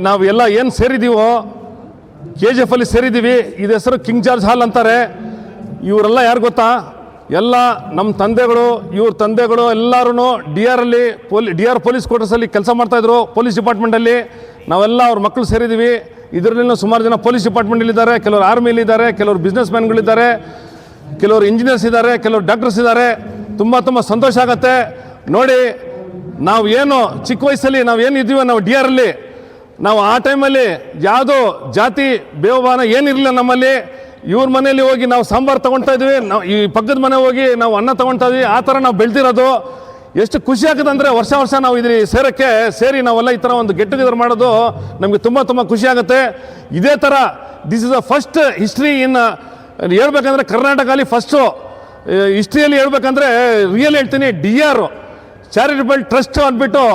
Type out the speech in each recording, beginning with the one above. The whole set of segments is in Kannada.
ನಾವು ಎಲ್ಲ ಏನು ಸೇರಿದ್ದೀವೋ KGF ಅಲ್ಲಿ ಸೇರಿದ್ದೀವಿ. ಇದು ಹೆಸರು ಕಿಂಗ್ ಜಾರ್ಜ್ ಹಾಲ್ ಅಂತಾರೆ. ಇವರೆಲ್ಲ ಯಾರು ಗೊತ್ತಾ? ಎಲ್ಲ ನಮ್ಮ ತಂದೆಗಳು, ಇವ್ರ ತಂದೆಗಳು ಎಲ್ಲರೂ DR ಪೊಲೀಸ್ ಕ್ವಾರ್ಟರ್ಸಲ್ಲಿ ಕೆಲಸ ಮಾಡ್ತಾಯಿದ್ರು. ಪೊಲೀಸ್ ಡಿಪಾರ್ಟ್ಮೆಂಟಲ್ಲಿ ನಾವೆಲ್ಲ ಅವ್ರ ಮಕ್ಕಳು ಸೇರಿದ್ದೀವಿ. ಇದರಲ್ಲಿನೂ ಸುಮಾರು ಜನ ಪೊಲೀಸ್ ಡಿಪಾರ್ಟ್ಮೆಂಟಲ್ಲಿದ್ದಾರೆ, ಕೆಲವರು ಆರ್ಮಿಲಿದ್ದಾರೆ, ಕೆಲವರು ಬಿಸ್ನೆಸ್ ಮ್ಯಾನ್ಗಳಿದ್ದಾರೆ, ಕೆಲವರು ಇಂಜಿನಿಯರ್ಸ್ ಇದ್ದಾರೆ, ಕೆಲವರು ಡಾಕ್ಟರ್ಸ್ ಇದ್ದಾರೆ. ತುಂಬ ಸಂತೋಷ ಆಗುತ್ತೆ ನೋಡಿ. ನಾವು ಏನು ಚಿಕ್ಕ ವಯಸ್ಸಲ್ಲಿ ನಾವೇನು ಇದ್ದೀವೋ ನಾವು DR ನಾವು ಆ ಟೈಮಲ್ಲಿ ಯಾವುದೋ ಜಾತಿ ಬೇವಭಾವನ ಏನಿರಲಿಲ್ಲ ನಮ್ಮಲ್ಲಿ. ಇವ್ರ ಮನೆಯಲ್ಲಿ ಹೋಗಿ ನಾವು ಸಾಂಬಾರು ತೊಗೊಳ್ತಾ ಇದ್ವಿ, ನಾವು ಈ ಪಕ್ಕದ ಮನೆ ಹೋಗಿ ನಾವು ಅನ್ನ ತೊಗೊಳ್ತಾ ಇದ್ವಿ. ಆ ಥರ ನಾವು ಬೆಳೆದಿರೋದು. ಎಷ್ಟು ಖುಷಿ ಆಗುತ್ತೆ ಅಂದರೆ ವರ್ಷ ನಾವು ಇದ್ರಿ ಸೇರಿ ನಾವೆಲ್ಲ ಈ ಥರ ಒಂದು ಗೆಟ್ ಟುಗೆದರ್ ಮಾಡೋದು ನಮಗೆ ತುಂಬ ಖುಷಿ ಆಗುತ್ತೆ. ಇದೇ ಥರ this is the first history in ಹೇಳ್ಬೇಕಂದ್ರೆ ಕರ್ನಾಟಕದಲ್ಲಿ ಫಸ್ಟು ಹಿಸ್ಟ್ರಿಯಲ್ಲಿ ಹೇಳ್ಬೇಕಂದ್ರೆ ರಿಯಲ್ ಹೇಳ್ತೀನಿ. DR ಚಾರಿಟಬಲ್ ಟ್ರಸ್ಟ್ ಅಂದ್ಬಿಟ್ಟು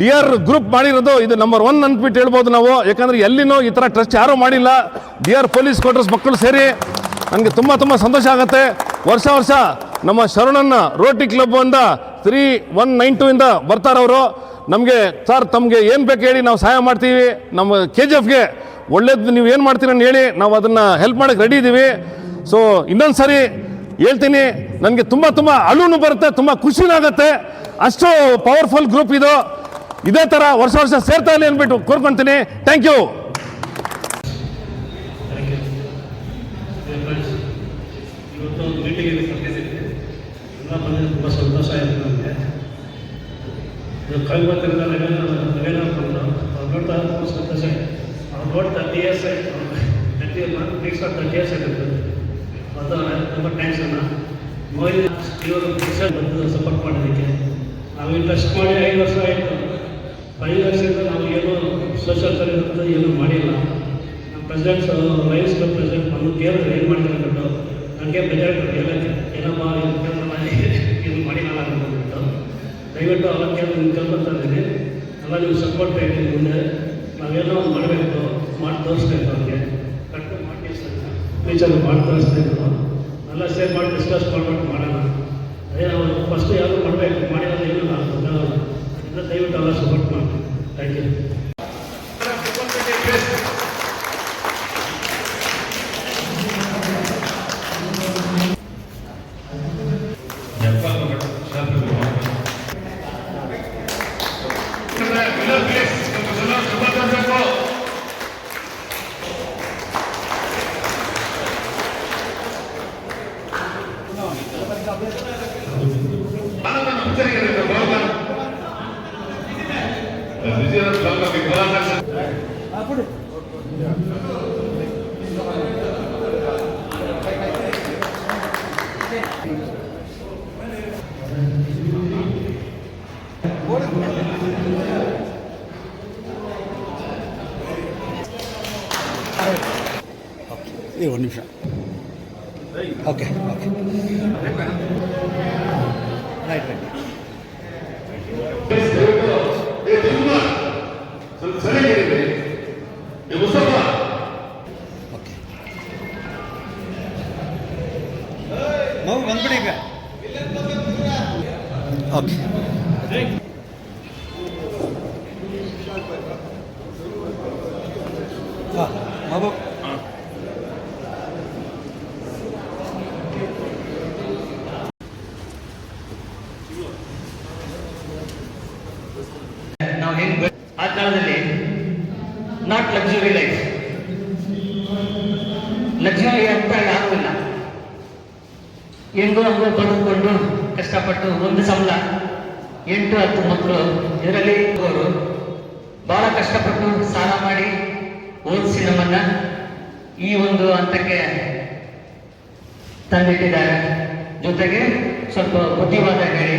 DR ಗ್ರೂಪ್ ಮಾಡಿರೋದು ಇದು ನಂಬರ್ 1 ಅಂದ್ಬಿಟ್ಟು ಹೇಳ್ಬೋದು ನಾವು. ಯಾಕಂದರೆ ಎಲ್ಲಿನೂ ಈ ಥರ ಟ್ರಸ್ಟ್ ಯಾರೂ ಮಾಡಿಲ್ಲ. DR ಪೊಲೀಸ್ ಕ್ವಾರ್ಟರ್ಸ್ ಮಕ್ಕಳು ಸೇರಿ ನನಗೆ ತುಂಬ ಸಂತೋಷ ಆಗುತ್ತೆ. ವರ್ಷ ನಮ್ಮ ಶರಣನ್ನ ರೋಟಿ ಕ್ಲಬ್ ಇಂದ 3192 ಇಂದ ಬರ್ತಾರವರು. ನಮಗೆ ಸರ್ ತಮಗೆ ಏನು ಬೇಕು ಹೇಳಿ ನಾವು ಸಹಾಯ ಮಾಡ್ತೀವಿ. ನಮ್ಮ KGFಗೆ ಒಳ್ಳೇದು ನೀವು ಏನು ಮಾಡ್ತೀರ ಅಂತ ಹೇಳಿ ನಾವು ಅದನ್ನು ಹೆಲ್ಪ್ ಮಾಡೋಕ್ಕೆ ರೆಡಿ ಇದ್ದೀವಿ. ಸೊ ಇನ್ನೊಂದು ಸರಿ ಹೇಳ್ತೀನಿ, ನನಗೆ ತುಂಬ ಅಳುನು ಬರುತ್ತೆ, ತುಂಬ ಖುಷಿನಾಗುತ್ತೆ. ಅಷ್ಟು ಪವರ್ಫುಲ್ ಗ್ರೂಪ್ ಇದು. ಇದೇ ಥರ ವರ್ಷ ಸೇರ್ತಾ ಇಲ್ಲ ಅಂದ್ಬಿಟ್ಟು ಕೋರ್ಕೊಳ್ತೀನಿ. Thank you. ಇವತ್ತು ಮೀಟಿಂಗ್ ಕರೆದಿದ್ದೀನಿ, ಎಲ್ಲ ಬಂದಿದ್ದು ತುಂಬ ಸಂತೋಷ ಆಯಿತು ನನಗೆ. ಇದು ಕಲ್ಬತ್ತಿಂದ ನವೀನ ಬಂದು ಅವ್ರು ನೋಡ್ತಾ ತುಂಬ ಸಂತೋಷ ಆಯಿತು. ಅವ್ರು ನೋಡಿ 30 years ಆಯಿತು, 30 years ಆಯಿತು. ಮತ್ತು ತುಂಬ ಥ್ಯಾಂಕ್ಸ್ ಅಣ್ಣ. ಇವರು ಬಂದು ಸಪೋರ್ಟ್ ಮಾಡೋದಕ್ಕೆ ನಾವು ಇಂಟ್ರೆಸ್ಟ್ ಮಾಡಿ 5 ವರ್ಷ ಆಯಿತು. 5 ವರ್ಷದಿಂದ ನಾವು ಏನೂ ಸೋಷಿಯಲ್ ಸರ್ವಿಸ್ ಅಂತ ಏನೂ ಮಾಡಿಲ್ಲ. ನಮ್ಮ ಪ್ರೆಸಿಡೆಂಟ್ಸ್ ಲಯನ್ಸ್ ಕ್ಲಬ್ ಪ್ರೆಸಿಡೆಂಟ್ ಬಂದು ಕೇಳಿದ್ರೆ ಏನು ಮಾಡಿದ್ದಾರೆ ಅಂದ್ಬಿಟ್ಟು ನನಗೆ ಪ್ರೆಸಿಡೆಂಟ್ ಏನಪ್ಪ ಏನು ಮಾಡಿಲ್ಲ ಅಂದ್ಬಿಟ್ಟು ದಯವಿಟ್ಟು ಅಲ್ಲ ಕೇಳ್ಕೊತಾ ಇದ್ದೀನಿ. ಎಲ್ಲ ನೀವು ಸಪೋರ್ಟ್ ಬೇಕು. ಮುಂದೆ ನಾವೇನೋ ಒಂದು ಮಾಡಬೇಕು, ಮಾಡಿ ತೋರಿಸ್ಬೇಕು. ಅವ್ರಿಗೆ ಕಟ್ಟು ಮಾಡಿ ಫ್ಯೂಚರ್ ಮಾಡಿ ತೋರಿಸ್ಬೇಕು. ಎಲ್ಲ ಸೇರ್ ಮಾಡಿ ಡಿಸ್ಕಸ್ ಮಾಡ್ಬಿಟ್ಟು ಮಾಡೋಣ. ಅದೇ ನಾವು ಫಸ್ಟು ಯಾವುದು ಮಾಡಬೇಕು, ಮಾಡಿರೋದು ಏನು ಇದನ್ನ ದಯವಿಟ್ಟು ಎಲ್ಲ ಸಪೋರ್ಟ್ ಮಾಡಿ. Thank you. ಒಂದು ನಿಮಿಷ. ಓಕೆ ರೈಟ್ ನಾವು ಬಂದ್ಬಿಡಿ ಈಗ. ಓಕೆ ಬಾಬು ನಾವು ಹೆಂಗೆ ಆ ಕಾಲದಲ್ಲಿ ನಾಟ್ ಲಕ್ಸುರಿ ಲೈಫ್, ಲಕ್ಸುರಿ ಅಂತ ಯಾರೂ ಇಲ್ಲ. ಹೆಂಗೋ ಹಂಗೋ ಬದುಕೊಂಡು ಕಷ್ಟಪಟ್ಟು ಒಂದು ಸಂಬಳ 8-10 ಮಕ್ಕಳು ಇದರಲ್ಲಿ ಅವರು ಬಹಳ ಕಷ್ಟಪಟ್ಟು ಸಾಲ ಮಾಡಿ ಓದಿಸಿ ನಮ್ಮನ್ನ ಈ ಒಂದು ಹಂತಕ್ಕೆ ತಂದಿಟ್ಟಿದ್ದಾರೆ. ಜೊತೆಗೆ ಸ್ವಲ್ಪ ಬುದ್ಧಿವಾದ ಹೇಳಿ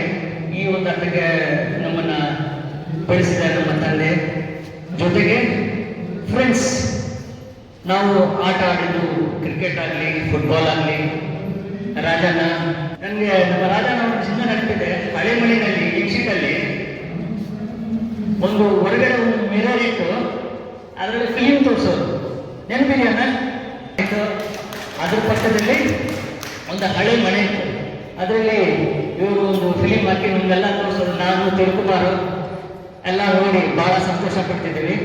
ಈ ಒಂದು ಹಂತಕ್ಕೆ ನಮ್ಮನ್ನ ಬೆಳೆಸಿದ್ದಾರೆ ನಮ್ಮ ತಂದೆ. ಜೊತೆಗೆ ಫ್ರೆಂಡ್ಸ್, ನಾವು ಆಟ ಆಡಿದ್ದು ಕ್ರಿಕೆಟ್ ಆಗಲಿ ಫುಟ್ಬಾಲ್ ಆಗಲಿ. ರಾಜಣ್ಣ, ನನಗೆ ನಮ್ಮ ರಾಜಣ್ಣ ಒಂದು ಚಿನ್ನ ನೆನಪಿದೆ. ಹಳೆ ಮನೆಯಲ್ಲಿ ಎಕ್ಸಿಟಲ್ಲಿ ಒಂದು ಹೊರಗಡೆ ಒಂದು ಮಿರರ್ ಇಟ್ಟು ಅದರಲ್ಲಿ ಫಿಲಿಂ ತೋರಿಸೋರು, ನೆನಪಿದೆಯಣ್ಣ? ಅದ್ರ ಪಕ್ಕದಲ್ಲಿ ಒಂದು ಹಳೆ ಮನೆ ಇತ್ತು, ಅದರಲ್ಲಿ ಇವರು ಒಂದು ಫಿಲಿಂ ಹಾಕಿ ನಮಗೆಲ್ಲ ತೋರಿಸೋದು. ನಾನು ತಿರುಕುಮಾರು ಎಲ್ಲ ನೋಡಿ ಬಹಳ ಸಂತೋಷ ಪಡ್ತಿದ್ದೀವಿ.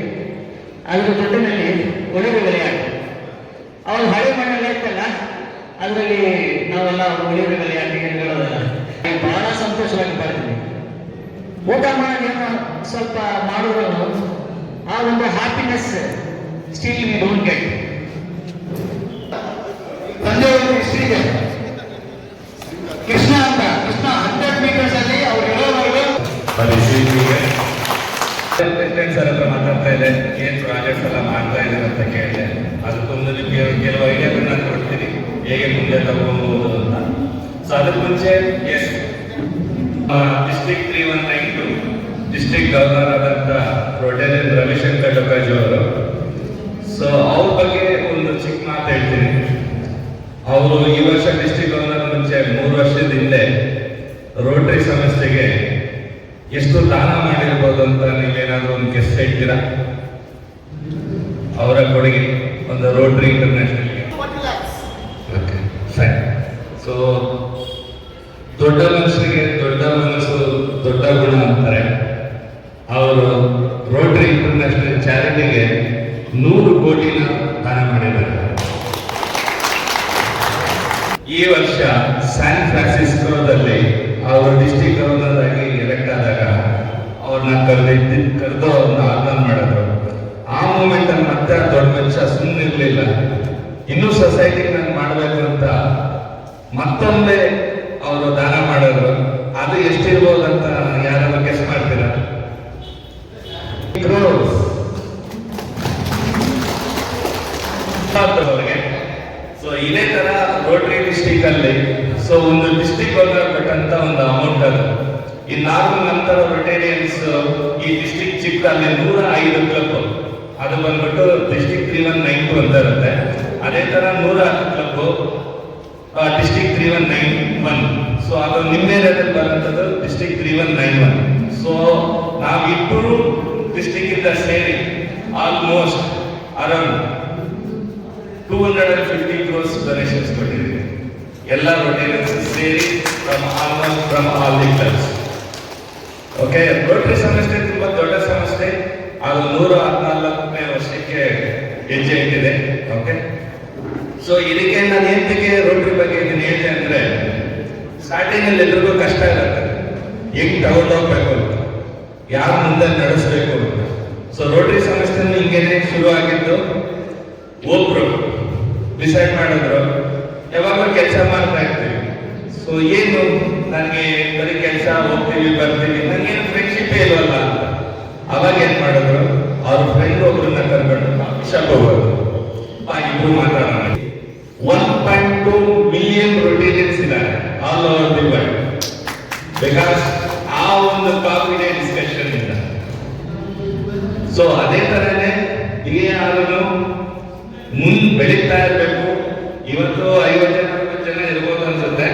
ಅದರ ಜೊತೆಯಲ್ಲಿ ಒಳಗೆ ವಿளையாட்டு ಅವ್ರು ಹಳೆ ಮನೆಯಲ್ಲ ಇತ್ತಲ್ಲ ಅದರಲ್ಲಿ ನಾವೆಲ್ಲ ಒಳ್ಳೆಯ ವಿளையாಟಿಗೆ ಹೇಳೋದಲ್ಲ ಬಹಳ ಸಂತೋಷವಾಗಿ ಬರ್ತೀವಿ. ಊಟ ಮಾಡೋದೇನೋ ಸ್ವಲ್ಪ ಮಾಡೋದು ಆ ಒಂದು happiness still we don't get. ತಂದೆಯವರು ಶ್ರೀಗೆ ಕೃಷ್ಣ 100 ಮೀಟರ್ಸ್ ಅಲ್ಲಿ ಅವ್ರು ಹೇಳೋವರೆಗೂ ಪ್ರೆಸಿಡೆಂಟ್ ಸರ್ ಹತ್ರ ಮಾತಾಡ್ತಾ ಇದೆ, ಏನ್ ಪ್ರಾಜೆಕ್ಟ್ಸ್ ಎಲ್ಲ ಮಾಡ್ತಾ ಇದ್ದಾರೆ ಅಂತ ಕೇಳಿದೆ. ಅದಕ್ಕೊಂದು ನಿಮಗೆ ಕೆಲವು ಐಡಿಯಾಗಳನ್ನ ನಾನು ಕೊಡ್ತೀನಿ, ಹೇಗೆ ಮುಂದೆ ತಗೊಂಬೋದು ಅಂತ. ಸೊ ಅದಕ್ಕೆ ಮುಂಚೆ ಡಿಸ್ಟ್ರಿಕ್ಟ್ 3192 ಡಿಸ್ಟ್ರಿಕ್ಟ್ ಗವರ್ನರ್ ಆದಂತ ರೋಟೇರಿಯನ್ ರವಿಶಂಕರ್ ಡೊಕಾಜಿ ಅವರು. ಸೊ ಅವ್ರ ಬಗ್ಗೆ ಒಂದು ಚಿಕ್ಕ ಮಾತು ಹೇಳ್ತೀನಿ. ಅವರು ಈ ವರ್ಷ ಡಿಸ್ಟ್ರಿಕ್ಟ್ ಗವರ್ನರ್ ಮುಂಚೆ 3 ವರ್ಷದ ಹಿಂದೆ ರೋಟರಿ ಸಂಸ್ಥೆಗೆ ಎಷ್ಟು ದಾನ ಮಾಡಿರ್ಬೋದು ಅಂತ ನೀವೇನಾದ್ರೂ ಒಂದು ಗೆಸ್ಟ್ ಹೇಳ್ತೀರಾ? ಅವರ ಕೊಡುಗೆ ಒಂದು ರೋಟರಿ ಇಂಟರ್ನ್ಯಾಷನಲ್ಗೆ. Okay fine. ಸೊ ದೊಡ್ಡ ಮನುಷ್ಯರಿಗೆ ದೊಡ್ಡ ಮನಸ್ಸು ದೊಡ್ಡ ಗುಣ ಅಂತಾರೆ. ಅವರು ರೋಟರಿ ಇಂಟರ್ನ್ಯಾಷನಲ್ ಚಾರಿಟಿಗೆ 100 ಕೋಟಿನ ದಾನ ಮಾಡಿದ್ದಾರೆ. ಈ ವರ್ಷ ಸ್ಯಾನ್ ಫ್ರಾನ್ಸಿಸ್ಕೋದಲ್ಲಿ ಅವರು ಡಿಸ್ಟ್ರಿಕ್ಟ್ ಗವರ್ನರ್ ಆಗಿ ಎಲೆಕ್ಟ್ ಆದಾಗ ಅವ್ರನ್ನ ಕರೆದು ಅವ್ರನ್ನ ಆಹ್ವಾನ ಮಾಡಿದ್ರು. ಆ ಮೂಮೆಂಟ್ ಅಲ್ಲಿ ಮತ್ತೆ ದೊಡ್ಡ ಮನುಷ್ಯ ಸುಮ್ಮನೆ ಇರ್ಲಿಲ್ಲ, ಇನ್ನೂ ಸೊಸೈಟಿಗೆ ನಾನು ಮಾಡಬೇಕು ಅಂತ ಮತ್ತೊಮ್ಮೆ ಅವರು ದಾನ ಮಾಡಿದ್ರು. ಅದು ಎಷ್ಟಿರ್ಬೋದು ಅಂತ ಯಾರಾದ್ರೂ ಗೆಸ್ ಮಾಡ್ತೀರಾ? ಅವ್ರಿಗೆ. ಸೊ ಇದೇ ತರ ರೋಟರಿ ಡಿಸ್ಟಿಕ್ ಅಲ್ಲಿ ಸೊ ಒಂದು ಡಿಸ್ಟಿಕ್ ಕೊಟ್ಟಂತ ಒಂದು ಅಮೌಂಟ್ ಅದು. ಇನ್ನಾರು ನಂತರ ರೊಟೇರಿಯನ್ಸ್ ಈ ಡಿಸ್ಟಿಕ್ ಚಿಕ್ಕಲ್ಲಿ 105 ಕ್ಲಬ್, ಅದು ಬಂದ್ಬಿಟ್ಟು ಡಿಸ್ಟಿಕ್ 3192 ಅಂತ ಇರುತ್ತೆ. ಅದೇ ತರ 110 ಕ್ಲಬ್ ಡಿಸ್ಟಿಕ್ 3191. ಸೊ ಅದು ನಿಮ್ಮ ಏರಿಯಾದಲ್ಲಿ ಬರುವಂಥದ್ದು ಡಿಸ್ಟಿಕ್ 3191. ಸೊ ನಾವಿಬ್ಬರು ಡಿಸ್ಟಿಕ್ ಇಂದ ಸೇರಿ ಆಲ್ಮೋಸ್ಟ್ ಅರೌಂಡ್ 250 crores ಡೊನೇಷನ್ಸ್ ಕೊಟ್ಟಿದ್ದೀವಿ ಎಲ್ಲ ರೊಟೇರಿಯನ್ಸ್ ಸೇರಿ from all the clubs. Okay, Rotary ಸಂಸ್ಥೆ ತುಂಬಾ ದೊಡ್ಡ ಸಂಸ್ಥೆ, ಅದು 114ನೇ ವರ್ಷಕ್ಕೆ ಹೆಜ್ಜೆ ಇಟ್ಟಿದೆ. ಓಕೆ, ಸೊ ಇದಕ್ಕೆ ನಾನು ಎಂತಕ್ಕೆ ರೋಟರಿ ಬಗ್ಗೆ ಇದನ್ನು ಹೇಳಿದೆ ಅಂದ್ರೆ, ಸ್ಟಾರ್ಟಿಂಗ್ ಅಲ್ಲಿ ಎಲ್ರಿಗೂ ಕಷ್ಟ ಇರುತ್ತೆ, ಹೆಂಗ್ ತಗೊಂಡೋಗ್ಬೇಕು ಅಂತ, ಯಾರ ಮುಂದೆ ನಡೆಸಬೇಕು ಅಂತ. ಸೊ ರೋಟರಿ ಸಂಸ್ಥೆ ಹಿಂಗೇನೆ ಶುರು ಆಗಿದ್ದು. ಒಬ್ರು ಡಿಸೈಡ್ ಮಾಡಿದ್ರು ಯಾವಾಗಲೂ ಕೆಲಸ ಮಾಡ್ತಾ ಇರ್ತೀವಿ. ಸೊ ಏನು ನನಗೆ ಬರೀ ಕೆಲಸ ಹೋಗ್ತೀವಿ ಬರ್ತೀವಿ, ನನಗೇನು ಫ್ರೆಂಡ್ಶಿಪ್ ಇಲ್ವಲ್ಲ ಅಂತ. ಅವಾಗ ಏನ್ ಮಾಡಿದ್ರು, ಅವ್ರ ಫ್ರೆಂಡ್ ಒಬ್ರನ್ನ ಕರ್ಕೊಂಡು ವಿಷಕ್ ಹೋಗೋದು, ಇಬ್ರು ಮಾತಾಡೋಣ. 1.2 ಮಿಲಿಯನ್ ರೊಟೇರಿಯನ್ಸ್ ಇದ್ದಾರೆ all over the world, because ಆ ಒಂದು ಕಾಫಿ ಡೇ ಡಿಸ್ಕಷನ್ ಇಂದ. ಸೊ ಅದೇ ತರನೇ ಯಾರು ಬೆಳೀತಾ ಇರಬೇಕು. ಇವತ್ತು 50 ಜನ ಇರ್ಬೋದು ಅನ್ಸುತ್ತೆ.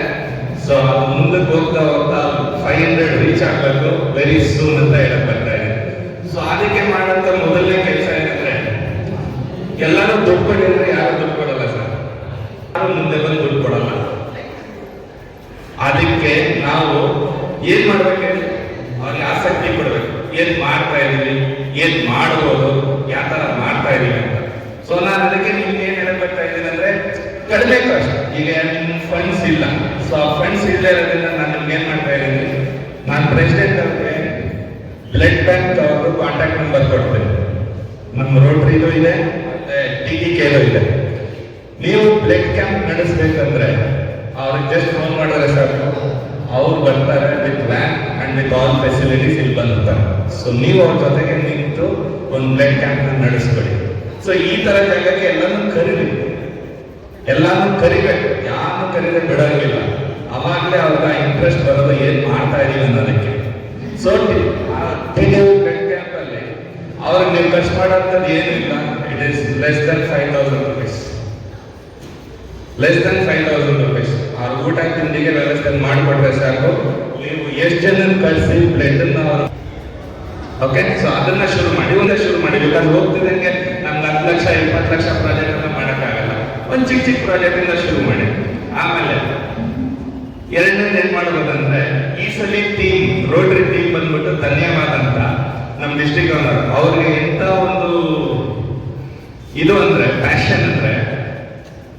ಸೊ ಅದು ಮುಂದಕ್ಕೆ ಹೋಗ್ತಾ ಹೋಗ್ತಾ 500 ರೀಚ್ ಆಗ್ಬೇಕು ವೆರಿ ಸೂನ್ ಅಂತ ಹೇಳಕ್ ಬರ್ತಾ ಇದೆ. ಸೊ ಅದಕ್ಕೆ ಮಾಡಂತ ಮೊದಲನೇ ಕೆಲಸ ಏನಂದ್ರೆ, ಎಲ್ಲರೂ ದುಡ್ಡು ಕೊಟ್ಟಿದ್ರೆ ಯಾರು ದುಡ್ಡು ಕೊಡಲ್ಲ ಸರ್, ಯಾರು ಮುಂದೆ ಬಂದು ದುಡ್ಡು ಕೊಡಲ್ಲ. ಅದಕ್ಕೆ ನಾವು ಏನ್ ಮಾಡ್ಬೇಕು, ಅವ್ರಿಗೆ ಆಸಕ್ತಿ ಕೊಡ್ಬೇಕು. ಏನ್ ಮಾಡ್ತಾ ಇದೀವಿ, ಏನ್ ಮಾಡ್ಬೋದು, ಯಾವ ತರ ಮಾಡ್ತಾ ಇದೀವಿ ಅಂತ. ಸೊ ನಾನು ಅದಕ್ಕೆ ನಿಮ್ಗೆ ಏನ್ ಹೇಳಕ್ ಬರ್ತಾ ಇದ್ದೀನಿ ಅಂದ್ರೆ, ಕಡಿಮೆ ಕಾಸ್ಟ್, ಈಗ ಫಂಡ್ಸ್ ಇಲ್ಲ. ಸೊ ಆ ಫಂಡ್ಸ್ ಇಲ್ಲದೆ ಇರೋದ್ರಿಂದ ನಾನು ನಿಮ್ಗೆ ಏನ್ ಮಾಡ್ತಾ ಇದ್ದೀನಿ, ನಾನು ಪ್ರೆಸಿಡೆಂಟ್ ಅವ್ರಿಗೆ ಬ್ಲಡ್ ಬ್ಯಾಂಕ್ ಅವ್ರದ್ದು ಕಾಂಟ್ಯಾಕ್ಟ್ ನಂಬರ್ ಕೊಡ್ತೀನಿ. ನಮ್ಮ ರೋಟರಿದು ಇದೆ, ಮತ್ತೆ TTKದು ಇದೆ. ನೀವು ಬ್ಲಡ್ ಕ್ಯಾಂಪ್ ನಡೆಸ್ಬೇಕಂದ್ರೆ ಅವ್ರಿಗೆ ಜಸ್ಟ್ ಫೋನ್ ಮಾಡಿದ್ರೆ ಸಾಕು, ಅವ್ರು ಬರ್ತಾರೆ with van and with all facilities ಇಲ್ಲಿ ಬಂದಿರ್ತಾರೆ. ಸೊ ನೀವು ಅವ್ರ ಜೊತೆಗೆ ನಿಂತು ಒಂದು ಬ್ಲಡ್ ಕ್ಯಾಂಪ್ ನಡೆಸ್ಕೊಡಿ. ಸೊ ಈ ತರ ಜಾಗಕ್ಕೆ ಎಲ್ಲಾನು ಕರಿಬೇಕು, ಯಾರು ಕರೀದೆ ಬಿಡಂಗಿಲ್ಲ. ಅವಾಗಲೇ ಅವ್ರಿಗೆ ಇಂಟ್ರೆಸ್ಟ್ ಬರೋದು ಏನ್ ಮಾಡ್ತಾ ಇದೀವಿ ಅನ್ನೋದಕ್ಕೆ. ಸೊ ಬ್ಲಡ್ ಕ್ಯಾಂಪ್ ಅಲ್ಲಿ ಅವ್ರಿಗೆ ನೀವು ಖರ್ಚು ಮಾಡೋಂಥದ್ದು ಏನು ಇಲ್ಲ. It is less than 5,000 rupees. ಅವ್ರ ಊಟ ತಿಂಡಿಗೆ ವ್ಯವಸ್ಥೆ ಮಾಡಿಕೊಟ್ರೆ ಸಾಕು. ನೀವು ಎಷ್ಟು ಜನ ಕಳಿಸಿ ಬ್ಲಡ್ ಅವರು. ಓಕೆ, ಸೊ ಅದನ್ನ ಶುರು ಮಾಡಿ ಬೇಕಾದ್ರೆ ಹೋಗ್ತಿದ್ದಂಗೆ ನಮ್ಗೆ 10 ಲಕ್ಷ 20 ಲಕ್ಷ ಪ್ರಾಜೆಕ್ಟ್ ಅನ್ನ ಮಾಡೋಕ್ಕಾಗಲ್ಲ. ಒಂದು ಚಿಕ್ಕ ಪ್ರಾಜೆಕ್ಟ್ ಇಂದ ಶುರು ಮಾಡಿ. ಆಮೇಲೆ ಎರಡನೇದು ಏನ್ ಮಾಡ್ಬೋದಂದ್ರೆ, ಈ ಸಲ ಟೀಮ್ ರೋಟರಿ ಟೀಮ್ ಬಂದ್ಬಿಟ್ಟು ಧನ್ಯವಾದ ಅಂತ ನಮ್ಮ ಡಿಸ್ಟ್ರಿಕ್ಟ್ ಗವರ್ನರ್ ಅವ್ರಿಗೆ ಎಂತ ಒಂದು ಇದು ಅಂದ್ರೆ ಪ್ಯಾಷನ್ ಅಂದ್ರೆ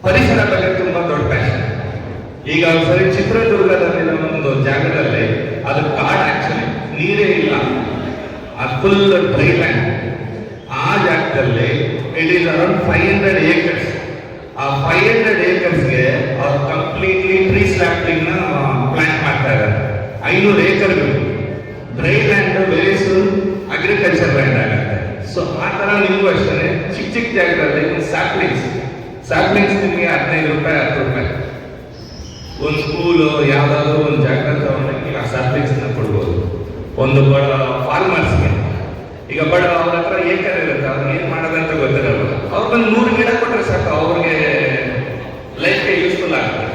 ಪರಿಸರ ಬಗ್ಗೆ ತುಂಬಾ ದೊಡ್ಡ ಪ್ಯಾಷನ್. ಈಗ ಸರಿ ಚಿತ್ರದುರ್ಗದಲ್ಲಿರೋ ಒಂದು ಜಾಗದಲ್ಲಿ ಅದು ಕಾಡ್, ಆಕ್ಚುಲಿ ನೀರೇ ಇಲ್ಲ, ಅದು ಫುಲ್ ಡ್ರೈ ಲ್ಯಾಂಡ್. ಆ ಜಾಗದಲ್ಲಿ ಇಟ್ ಈಸ್ ಅರೌಂಡ್ 500 acres. ಆ 500 acresಗೆ ಅವ್ರು ಕಂಪ್ಲೀಟ್ಲಿ ಟ್ರೀ ಸ್ಲ್ಯಾಪ್ಲಿಂಗ್ ನ ಪ್ಲಾಂಟ್ ಮಾಡ್ತಾ ಇದ್ದಾರೆ. 500 acres dry land very soon agriculture land ಆಗುತ್ತೆ. ಸೊ ಆ ತರ ನಿಮಗೂ ಅಷ್ಟೇ ಚಿಕ್ಕ ಚಿಕ್ಕ ಜಾಗದಲ್ಲಿ ಸ್ಯಾಪ್ಲಿಂಗ್ಸ್ ನಿಮಗೆ 15 ರೂಪಾಯಿ 10 ರೂಪಾಯಿ ಒಂದು ಸ್ಕೂಲು ಯಾವ್ದಾದ್ರು ಒಂದು ಜಾಗ ತಗೊಂಡಾಗ ಆ ಸ್ಯಾಪ್ಲಿಂಗ್ಸ್ ಕೊಡ್ಬೋದು ಒಂದು ಫಾರ್ಮರ್ಸ್ಗೆ. ಈಗ ಬಡ ಅವ್ರ ಹತ್ರ ಏಕರ್ ಇರುತ್ತೆ, ಅವ್ರಿಗೆ ಏನ್ ಮಾಡೋದಂತ ಗೊತ್ತಿರಲ್ಲ, ಅವ್ರು ಬಂದು 100 ಗಿಡ ಕೊಟ್ಟರೆ ಸಾಕು, ಅವ್ರಿಗೆ ಲೈಫ್ಗೆ ಯೂಸ್ಫುಲ್ ಆಗ್ತದೆ.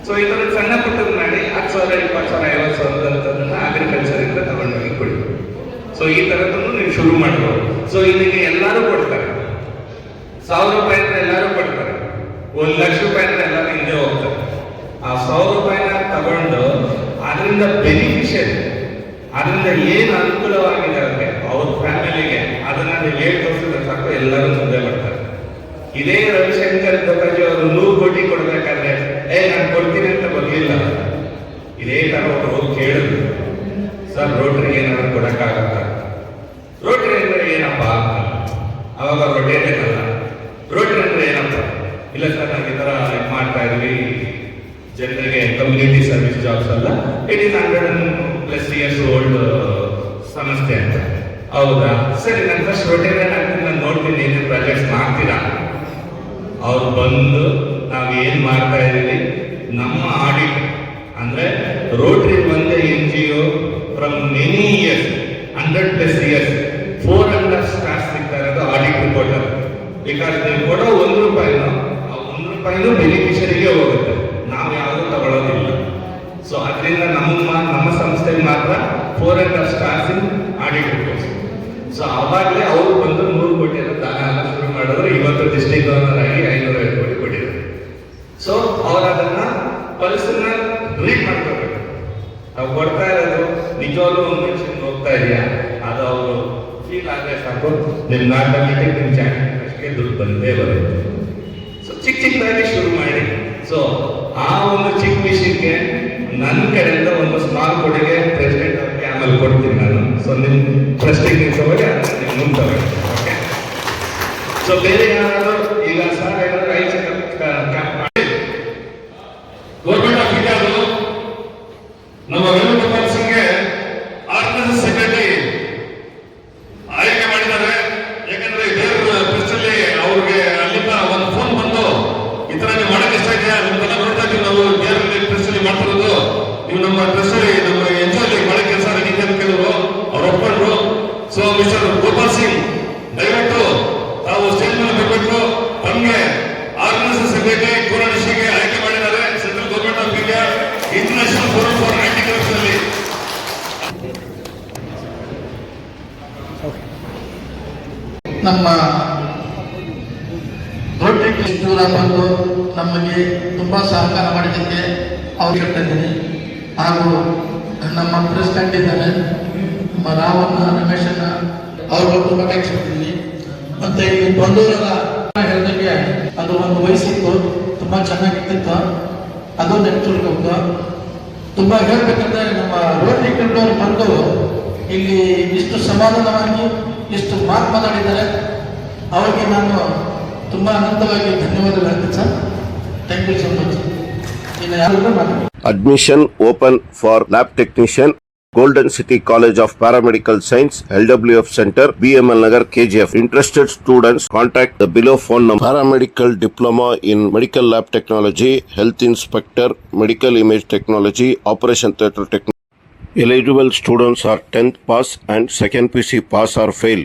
ಸೊ ಈ ತರ ಸಣ್ಣ ಪುಟ್ಟದ್ ಮಾಡಿ 10,000 20,000 50,000 ಅಂತದನ್ನ ಅಗ್ರಿಕಲ್ಚರ್ ಇಂದ ತಗೊಂಡೋಗಿ ಕೊಡಿ. ಸೊ ಈ ತರದನ್ನು ನೀವು ಶುರು ಮಾಡ್ಬೋದು. ಸೊ ಇದಕ್ಕೆ ಎಲ್ಲರೂ ಕೊಡ್ತಾರೆ, 1,000 ರೂಪಾಯಿ ಅಂದ್ರೆ ಎಲ್ಲರೂ ಕೊಡ್ತಾರೆ, 1,00,000 ರೂಪಾಯಿ ಅಂದ್ರೆ ಎಲ್ಲರೂ ಹಿಂದೆ ಹೋಗ್ತಾರೆ. ಆ 1,000 ರೂಪಾಯಿನ ತಗೊಂಡು ಅದರಿಂದ ಬೆನಿಫಿಷಿಯಲ್, ಅದರಿಂದ ಏನು ಅನುಕೂಲವಾಗಿದೆ ಅವ್ರಿಗೆ, ಅವ್ರ ಫ್ಯಾಮಿಲಿಗೆ, ಅದನ್ನ ನೀವು ಹೇಳಿ ತೋರಿಸಿದ್ರೆ ಸಾಕು, ಎಲ್ಲರೂ ಮುಂದೆ ಬರ್ತಾರೆ. ಇದೇ ರವಿಶಂಕರ್ ಪ್ರಕಾಶ್ ಅವರು 100 ಕೋಟಿ ಕೊಡ್ಬೇಕಾದ್ರೆ ನಾನು ಕೊಡ್ತೀನಿ ಅಂತ ಬರ್ಲಿಲ್ಲ. ಇದೇ ತರ ಅವರು ಹೋಗಿ ಕೇಳಿದ್ರು, ಸರ್ ರೋಟರಿಗೆ ಏನಾದ್ರು ಕೊಡಕ್ಕಾಗತ್ತ, ರೋಟರಿ ಅಂದ್ರೆ ಏನಪ್ಪ ಅಂತ. ಅವಾಗ ರೊಟೇಟಲ್ಲ, ರೋಟರಿ ಅಂದ್ರೆ ಏನಪ್ಪ, ಇಲ್ಲ ಸರ್ ನಾವು ಈ ತರ ಮಾಡ್ತಾ ಇದ್ವಿ ಜನರಿಗೆ ಕಮ್ಯುನಿಟಿ ಸರ್ವಿಸ್ ಜಾಬ್ಸ್ ಅಲ್ಲ, ಇಟ್ ಈಸ್ 100+ years ಓಲ್ಡ್ ಸಂಸ್ಥೆ ಅಂತ. ಹೌದಾ ಸರಿ, ನಾನು ಫಸ್ಟ್ ರೊಟೇರಿಯನ್ ಆಗ್ತೀನಿ, ನಾನು ನೋಡ್ತೀನಿ ಏನೇನು ಪ್ರಾಜೆಕ್ಟ್ಸ್ ಮಾಡ್ತೀರಾ. ಅವ್ರು ಬಂದು ನಾವು ಏನ್ ಮಾಡ್ತಾ ಇದೀವಿ, ನಮ್ಮ ಆಡಿಟ್ ಅಂದ್ರೆ ರೋಟರಿ ಒಂದೇ NGO from many years 100+ years 400 stars ಸಿಗ್ತಾ ಇರೋದು ಆಡಿಟ್ ರಿಪೋರ್ಟ್ ಅಲ್ಲಿ. ಬಿಕಾಸ್ ನೀವು ಕೊಡೋ 1 ರೂಪಾಯಿನೂ ಆ 1 ರೂಪಾಯಿನೂ ಬೆನಿಫಿಷರಿಗೆ ಹೋಗುತ್ತೆ, ನಾವು ಯಾವುದು ತಗೊಳ್ಳೋದಿಲ್ಲ. ಸೊ ಅದರಿಂದ ನಮ್ಮ ಸಂಸ್ಥೆಗೆ ಮಾತ್ರ 400 ಸ್ಟಾರ್ಸ್ ಇನ್ ಆಡಿಟ್ ರಿಪೋರ್ಟ್ಸ್. ಸೊ ಅವಾಗಲೇ ಅವ್ರು ಬಂದು 100 ಕೋಟಿ ದಾನ ಎಲ್ಲ ಶುರು ಮಾಡಿದ್ರು. ಇವತ್ತು ಡಿಸ್ಟ್ರಿಕ್ಟ್ ಗವರ್ನರ್ ಆಗಿ 550 ಕೋಟಿ ಕೊಟ್ಟಿದ್ದಾರೆ. ಸೊ ಅವ್ರು ಅದನ್ನ ಪಲ್ಸನ್ನ ರೀಡ್ ಮಾಡ್ಕೋಬೇಕು. ನಾವು ಕೊಡ್ತಾ ಇರೋದು ನಿಜವಾಗ್ಲೂ ಒಂದು ಮನುಷ್ಯನಿಗೆ ಹೋಗ್ತಾ ಇದೆಯಾ, ಅದು ಅವರು ಫೀಲ್ ಆದ್ರೆ ಸಾಕು, ನಿಮ್ ನಾಟಕಕ್ಕೆ ನಿಮ್ ಚಾನಲ್ಗೆ ದುಡ್ಡು ಬಂದೇ ಬರುತ್ತೆ. ಸೊ ಚಿಕ್ಕದಾಗಿ ಶುರು ಮಾಡಿ. ಸೊ ಆ ಒಂದು ಚಿಕ್ಕ ವಿಷಯಕ್ಕೆ ನನ್ನ ಕಡೆಯಿಂದ ಒಂದು ಸ್ಮಾಲ್ ಕೊಡುಗೆ ಪ್ರೆಸಿಡೆಂಟ್ ಅವ್ರಿಗೆ ಆಮೇಲೆ ಕೊಡ್ತೀನಿ ನಾನು. ಸೊ ನಿಮ್ ಟ್ರಸ್ಟಿಂಗ್ ನಿಲ್ಸೋವಾಗ ಮುಂದೆ ಓಕೆ. ಸೊ ಬೇರೆ ಯಾರಾದ್ರೂ ಈಗ ಸರ್ ಏನಾದ್ರು 5 ಕ್ಯಾಂಪ್ ಮಾಡಿ ಗೌರ್ಮೆಂಟ್ ಆಫ್ ಇಂಡಿಯಾ ನಮ್ಮ ವೇಣುಗೋಪಾಲ್ ಸಿಂಗ್ಗೆ ಆರ್ಗನೈಸರ್ ಸೆಕ್ರೆಟರಿ ಆಯ್ಕೆ ಮಾಡಿದ್ದಾರೆ. ಯಾಕಂದ್ರೆ ದೇವರ ಪ್ರೆಸ್ಟಲ್ಲಿ ಅವ್ರಿಗೆ ಅಲ್ಲಿಂದ ಒಂದು ಫೋನ್ ಬಂದು, ಈ ತರ ನೀವು ಮಾಡಕ್ಕೆ ಇಷ್ಟ ಇದೆಯಾ, ನಿಮ್ಗೆಲ್ಲ ನೋಡ್ತಾ ಇದ್ದೀವಿ ನಾವು ದೇವರ ಪ್ರೆಸ್ಟಲ್ಲಿ ಮಾಡ್ತಿರೋದು, ನೀವು ನಮ್ಮ ಪ್ರೆಸ್ಟಲ್ಲಿ ನಮ್ಮ ಎನ್ಜಿಒಲ್ಲಿ ಮಾಡೋ ಕೆಲಸ ನಡೀತೆ ಅಂತ ಕೇಳಿದ್ರು. ಅವ್ರು ಒಪ್ಕೊಂಡ್ರು. ಸೊ ಮಿಸ್ಟರ್ ಗೋಪಾಲ್ ಸಿಂಗ್, ದಯವಿಟ್ಟು ತಾವು ಸ್ಟೇಜ್ ಮೇಲೆ ಬರಬೇಕು. ತಮಗೆ ಆರ್ಗನೈಸರ್ ಸೆಕ್ರೆಟರಿ ಕೋರಾಣಿಸಿಗೆ ಆಯ್ಕೆ ಮಾಡಿದ್ದಾರೆ central government of India international forum for aunty corruption ಅಲ್ಲಿ. ನಮ್ಮ ರೋಟರಿ ದೂರ ಬಂದು ನಮಗೆ ತುಂಬ ಸಹಕಾರ ಮಾಡಿದ್ದಕ್ಕೆ ಅವ್ರಿಗೆ ಇದ್ದೀನಿ. ಹಾಗೂ ನಮ್ಮ ಪ್ರೆಸಿಡೆಂಟ್ ಇದ್ದಾರೆ ನಮ್ಮ ರಾವಣ್ಣ ರಮೇಶಣ್ಣ, ಅವ್ರಿಗೂ ತುಂಬ ಟ್ಯಾಂಕ್ಸ್ ಕೊಡ್ತೀನಿ. ಮತ್ತೆ ಇಲ್ಲಿ ಬಂದೂರಲ್ಲ ಹೇಳಿದಂಗೆ ಅದು ಒಂದು ವಯಸ್ಸಿತ್ತು, ತುಂಬ ಚೆನ್ನಾಗಿರ್ತಿತ್ತು, ಅದು ನೆನಪಿರ್ಬೇಕು. ತುಂಬ ಹೇಳ್ಬೇಕಂದ್ರೆ ನಮ್ಮ ರೋಟರಿ ಕ್ಲಬ್ನವ್ರು ಬಂದು ಇಲ್ಲಿ ಇಷ್ಟು ಸಮಾಧಾನವಾಗಿ ಇಷ್ಟು ಮಾತು ಮಾತಾಡಿದ್ದಾರೆ, ಅವರಿಗೆ ನಾನು ತುಂಬ ಅನಂತವಾಗಿ ಧನ್ಯವಾದಗಳು ಹೇಳ್ತೀನಿ sir. Thank you so much. ಇನ್ನು ಯಾರು ಮಾತಾಡಿ. Admission open for lab technician, Golden City College of Paramedical Science, LWF Center, BML Nagar, KGF. Interested students contact the below phone number. Paramedical Diploma in Medical Lab Technology, Health Inspector, Medical Image Technology, Operation Theatre Technology. Eligible students are 10th pass and 2nd PC pass or fail.